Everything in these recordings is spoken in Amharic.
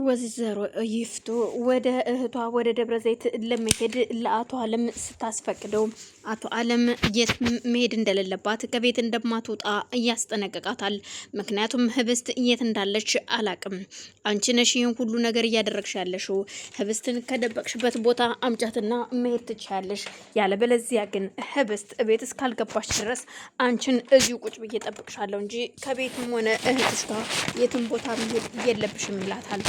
ወይዘሮ ይፍቱ ወደ እህቷ ወደ ደብረ ዘይት ለመሄድ ለአቶ አለም ስታስፈቅደው አቶ አለም የት መሄድ እንደሌለባት ከቤት እንደማትወጣ እያስጠነቀቃታል። ምክንያቱም ህብስት የት እንዳለች አላቅም፣ አንቺ ነሽ ይህን ሁሉ ነገር እያደረግሽ ያለሽው፣ ህብስትን ከደበቅሽበት ቦታ አምጫትና መሄድ ትችያለሽ፣ ያለበለዚያ ግን ህብስት ቤት እስካልገባሽ ድረስ አንቺን እዚሁ ቁጭ ብዬ ጠብቅሻለሁ እንጂ ከቤትም ሆነ እህትሽ ጋር የትም ቦታ መሄድ የለብሽም ይላታል።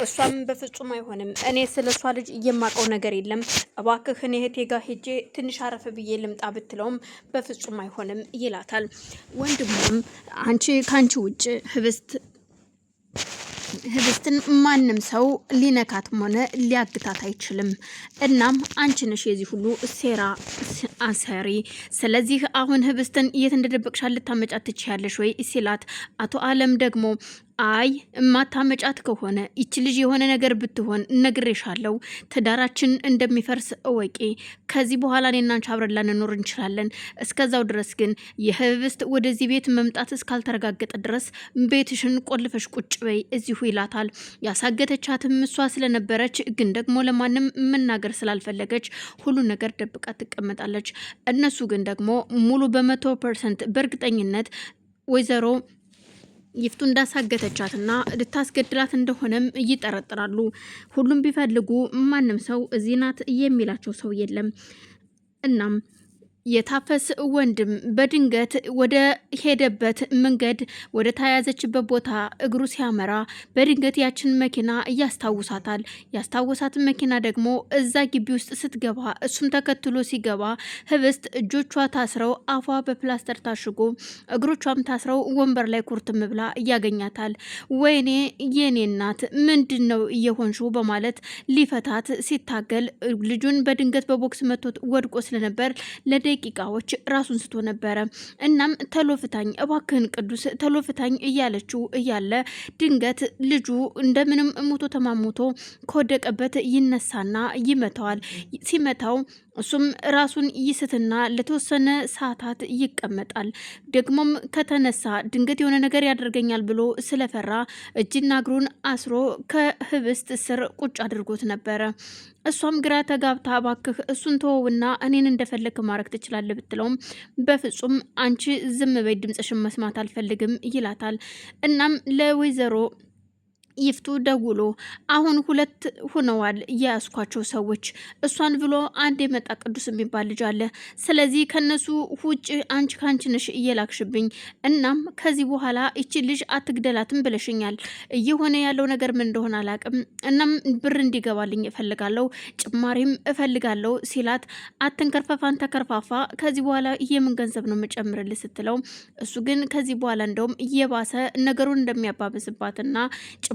እሷም በፍጹም አይሆንም፣ እኔ ስለሷ ልጅ የማውቀው ነገር የለም፣ እባክህ እኔ እህቴ ጋር ሄጄ ትንሽ አረፍ ብዬ ልምጣ ብትለውም በፍጹም አይሆንም ይላታል። ወንድሙም አንቺ ካንቺ ውጭ ህብስትን ማንም ሰው ሊነካትም ሆነ ሊያግታት አይችልም። እናም አንቺ ነሽ የዚህ ሁሉ ሴራ አሰሪ። ስለዚህ አሁን ህብስትን የት እንደደበቅሻት ልታመጫት ትችያለሽ ወይ ሲላት፣ አቶ አለም ደግሞ አይ እማታመጫት ከሆነ ይች ልጅ የሆነ ነገር ብትሆን ነግሬሻለሁ፣ ትዳራችን እንደሚፈርስ እወቂ። ከዚህ በኋላ እኔና አንቺ አብረን ላንኖር እንችላለን። እስከዛው ድረስ ግን የህብስት ወደዚህ ቤት መምጣት እስካልተረጋገጠ ድረስ ቤትሽን ቆልፈሽ ቁጭ በይ እዚሁ ይላታል። ያሳገተቻትም እሷ ስለነበረች ግን ደግሞ ለማንም መናገር ስላልፈለገች ሁሉ ነገር ደብቃ ትቀመጣለች። እነሱ ግን ደግሞ ሙሉ በ100% በእርግጠኝነት ወይዘሮ ይፍቱ እንዳሳገተቻትና ልታስገድላት እንደሆነም ይጠረጥራሉ። ሁሉም ቢፈልጉ ማንም ሰው እዚህ ናት የሚላቸው ሰው የለም። እናም የታፈስ ወንድም በድንገት ወደ ሄደበት መንገድ ወደ ተያያዘችበት ቦታ እግሩ ሲያመራ በድንገት ያችን መኪና ያስታውሳታል። ያስታወሳት መኪና ደግሞ እዛ ግቢ ውስጥ ስትገባ እሱም ተከትሎ ሲገባ ህብስት እጆቿ ታስረው አፏ በፕላስተር ታሽጎ እግሮቿም ታስረው ወንበር ላይ ኩርትም ብላ ያገኛታል። ወይኔ የኔ እናት ምንድን ነው እየሆንሽው በማለት ሊፈታት ሲታገል ልጁን በድንገት በቦክስ መቶት ወድቆ ስለነበር ደቂቃዎች ራሱን ስቶ ነበረ። እናም ተሎፍታኝ እባክህን ቅዱስ ተሎፍታኝ እያለችው እያለ ድንገት ልጁ እንደምንም ሞቶ ተማሞቶ ከወደቀበት ይነሳና ይመታዋል። ሲመታው እሱም ራሱን ይስትና ለተወሰነ ሰዓታት ይቀመጣል። ደግሞም ከተነሳ ድንገት የሆነ ነገር ያደርገኛል ብሎ ስለፈራ እጅና እግሩን አስሮ ከህብስት ስር ቁጭ አድርጎት ነበረ። እሷም ግራ ተጋብታ እባክህ እሱን ተወውና እኔን እንደፈለክ ማድረግ ትችላለህ ብትለውም በፍጹም አንቺ ዝም በይ፣ ድምፅሽን መስማት አልፈልግም ይላታል። እናም ለወይዘሮ ይፍቱ ደውሎ አሁን 2 ሆነዋል የያዝኳቸው ሰዎች፣ እሷን ብሎ አንድ የመጣ ቅዱስ የሚባል ልጅ አለ። ስለዚህ ከነሱ ውጭ አንቺ ካንቺ ነሽ እየላክሽብኝ። እናም ከዚህ በኋላ እቺ ልጅ አትግደላትም ብለሽኛል። እየሆነ ያለው ነገር ምን እንደሆነ አላቅም። እናም ብር እንዲገባልኝ እፈልጋለሁ፣ ጭማሪም እፈልጋለሁ ሲላት፣ አትንከርፈፋን ተከርፋፋ፣ ከዚህ በኋላ የምን ገንዘብ ነው የምጨምርልህ ስትለው፣ እሱ ግን ከዚህ በኋላ እንደውም እየባሰ ነገሩን እንደሚያባብስባትና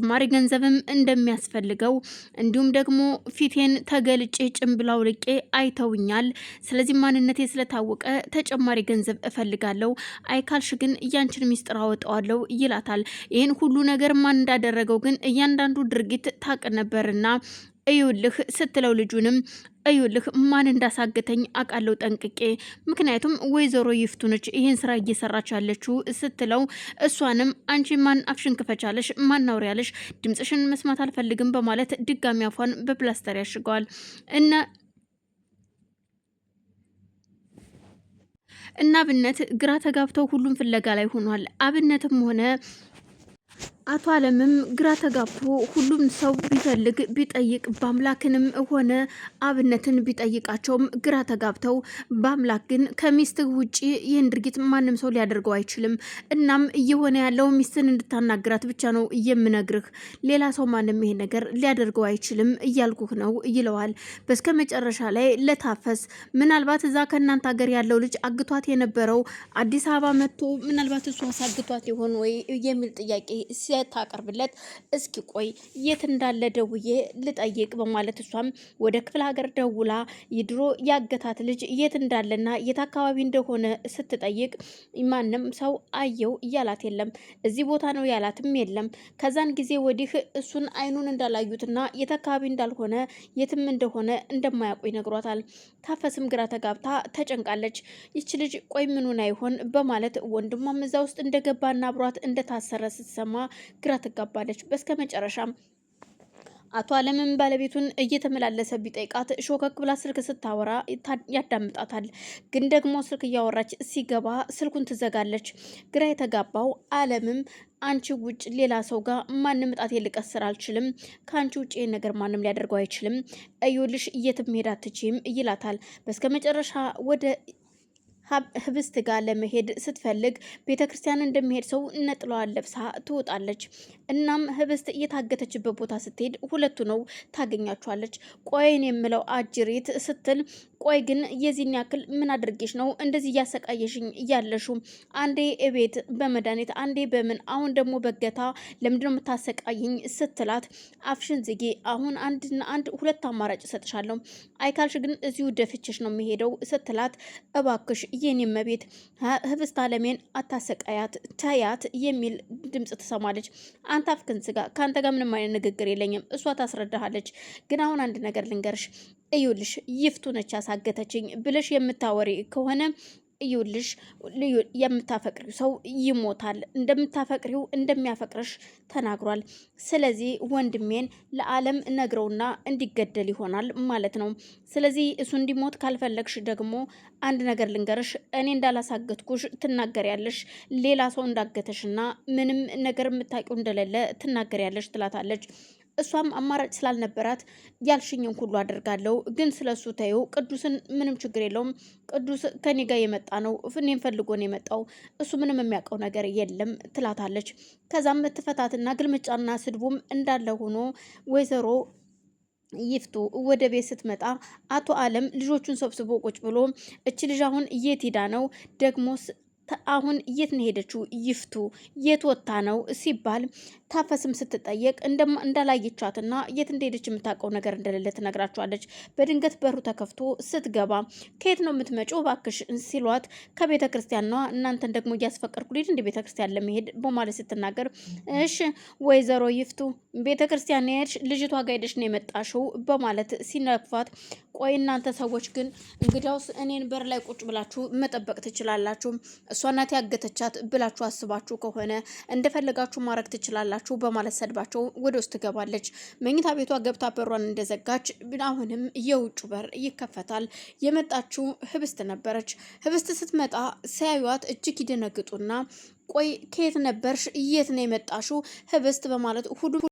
ተጨማሪ ገንዘብም እንደሚያስፈልገው እንዲሁም ደግሞ ፊቴን ተገልጬ ጭምብል አውልቄ አይተውኛል። ስለዚህ ማንነቴ ስለታወቀ ተጨማሪ ገንዘብ እፈልጋለሁ፣ አይካልሽ ግን እያንችን ሚስጥር አወጣዋለሁ ይላታል። ይህን ሁሉ ነገር ማን እንዳደረገው ግን እያንዳንዱ ድርጊት ታቅ ነበርና እዩልህ ስትለው ልጁንም እዩልህ ማን እንዳሳገተኝ አቃለው ጠንቅቄ፣ ምክንያቱም ወይዘሮ ይፍቱ ነች ይህን ስራ እየሰራች ያለችው ስትለው፣ እሷንም አንቺ ማን አፍሽን ክፈቻለሽ፣ ማን ናውሪያለሽ፣ ድምፅሽን መስማት አልፈልግም በማለት ድጋሚ አፏን በፕላስተር ያሽገዋል። እና አብነት ግራ ተጋብተው ሁሉም ፍለጋ ላይ ሆኗል። አብነትም ሆነ አቶ አለምም ግራ ተጋብቶ ሁሉም ሰው ቢፈልግ ቢጠይቅ በአምላክንም ሆነ አብነትን ቢጠይቃቸውም ግራ ተጋብተው፣ በአምላክ ግን ከሚስት ውጪ ይህን ድርጊት ማንም ሰው ሊያደርገው አይችልም። እናም እየሆነ ያለው ሚስትን እንድታናግራት ብቻ ነው የምነግርህ፣ ሌላ ሰው ማንም ይሄ ነገር ሊያደርገው አይችልም እያልኩህ ነው ይለዋል። በስከ መጨረሻ ላይ ለታፈስ ምናልባት እዛ ከእናንተ ሀገር ያለው ልጅ አግቷት የነበረው አዲስ አበባ መጥቶ ምናልባት እሷ አሳግቷት ይሆን ወይ የሚል ጥያቄ ታቀርብለት፣ እስኪ ቆይ የት እንዳለ ደውዬ ልጠይቅ በማለት እሷም ወደ ክፍለ ሀገር ደውላ የድሮ ያገታት ልጅ የት እንዳለና የት አካባቢ እንደሆነ ስትጠይቅ ማንም ሰው አየው እያላት የለም፣ እዚህ ቦታ ነው ያላትም የለም። ከዛን ጊዜ ወዲህ እሱን አይኑን እንዳላዩትና የት አካባቢ እንዳልሆነ የትም እንደሆነ እንደማያውቁ ይነግሯታል። ታፈስም ግራ ተጋብታ ተጨንቃለች። ይች ልጅ ቆይ ምኑን አይሆን በማለት ወንድሟም እዛ ውስጥ እንደገባና አብሯት እንደታሰረ ስትሰማ ግራ ትጋባለች። በስከ መጨረሻም አቶ አለምም ባለቤቱን እየተመላለሰ ቢጠይቃት ሾከክ ብላ ስልክ ስታወራ ያዳምጣታል። ግን ደግሞ ስልክ እያወራች ሲገባ ስልኩን ትዘጋለች። ግራ የተጋባው አለምም አንቺ ውጭ ሌላ ሰው ጋር ማንም ጣት ልቀስር አልችልም፣ ከአንቺ ውጭ ይህን ነገር ማንም ሊያደርገው አይችልም፣ እዩልሽ የትም መሄድ አትችይም ይላታል። በስከ መጨረሻ ወደ ህብስት ጋር ለመሄድ ስትፈልግ ቤተክርስቲያን እንደሚሄድ ሰው ነጥሏን ለብሳ ትወጣለች። እናም ህብስት እየታገተችበት ቦታ ስትሄድ ሁለቱ ነው ታገኛቸዋለች። ቆይን የምለው አጅሪት ስትል ቆይ ግን የዚህን ያክል ምን አድርጌሽ ነው እንደዚህ እያሰቃየሽኝ እያለሹ? አንዴ እቤት በመድኃኒት አንዴ በምን አሁን ደግሞ በገታ ለምንድነው የምታሰቃይኝ? ስትላት አፍሽን ዝጊ፣ አሁን አንድ ሁለት አማራጭ እሰጥሻለሁ፣ አይካልሽ ግን እዚሁ ደፍችሽ ነው የሚሄደው ስትላት እባክሽ የኔ መቤት ህብስት አለሜን አታሰቃያት ታያት የሚል ድምጽ ትሰማለች። አንተ አፍክን ዝጋ፣ ከአንተ ጋር ምንም አይነት ንግግር የለኝም፣ እሷ ታስረዳሃለች። ግን አሁን አንድ ነገር ልንገርሽ፣ እዩልሽ ይፍቱ ነች ያሳገተችኝ ብለሽ የምታወሪ ከሆነ እዩልሽ የምታፈቅሪው ሰው ይሞታል፣ እንደምታፈቅሪው እንደሚያፈቅርሽ ተናግሯል። ስለዚህ ወንድሜን ለዓለም ነግረውና እንዲገደል ይሆናል ማለት ነው። ስለዚህ እሱ እንዲሞት ካልፈለግሽ ደግሞ አንድ ነገር ልንገርሽ፣ እኔ እንዳላሳገትኩሽ ትናገሪያለሽ፣ ሌላ ሰው እንዳገተሽና ምንም ነገር የምታውቂው እንደሌለ ትናገሪያለሽ ትላታለች። እሷም አማራጭ ስላልነበራት ያልሽኝን ሁሉ አደርጋለሁ፣ ግን ስለሱ ተይው፣ ቅዱስን ምንም ችግር የለውም፣ ቅዱስ ከኔ ጋር የመጣ ነው፣ እኔን ፈልጎ ነው የመጣው፣ እሱ ምንም የሚያውቀው ነገር የለም ትላታለች። ከዛም ትፈታትና ግልምጫና ስድቡም እንዳለ ሆኖ ወይዘሮ ይፍቱ ወደ ቤት ስትመጣ አቶ አለም ልጆቹን ሰብስቦ ቁጭ ብሎ እች ልጅ አሁን የት ሄዳ ነው ደግሞስ አሁን የት ነው ሄደችው? ይፍቱ የት ወጣ ነው ሲባል ታፈስም ስትጠየቅ እንዳላየቻትና የት እንደሄደች የምታውቀው ነገር እንደሌለ ትነግራቸዋለች። በድንገት በሩ ተከፍቶ ስትገባ ከየት ነው የምትመጪው ባክሽ ሲሏት ከቤተ ክርስቲያን ነዋ፣ እናንተን ደግሞ እያስፈቀድኩ ልሂድ እንደ ቤተ ክርስቲያን ለመሄድ በማለት ስትናገር እሺ ወይዘሮ ይፍቱ ቤተ ክርስቲያን ሄድሽ ልጅቷ ጋር ሄደሽ ነው የመጣሽው በማለት ሲነፋት ቆይ እናንተ ሰዎች ግን እንግዲያውስ እኔን በር ላይ ቁጭ ብላችሁ መጠበቅ ትችላላችሁ፣ እሷ ናት ያገተቻት ብላችሁ አስባችሁ ከሆነ እንደፈለጋችሁ ማድረግ ትችላላችሁ በማለት ሰድባቸው ወደ ውስጥ ትገባለች። መኝታ ቤቷ ገብታ በሯን እንደዘጋች አሁንም የውጭ በር ይከፈታል። የመጣችው ህብስት ነበረች። ህብስት ስትመጣ ሲያዩት እጅግ ይደነግጡና ቆይ ከየት ነበርሽ? የት ነው የመጣሽው? ህብስት በማለት ሁሉ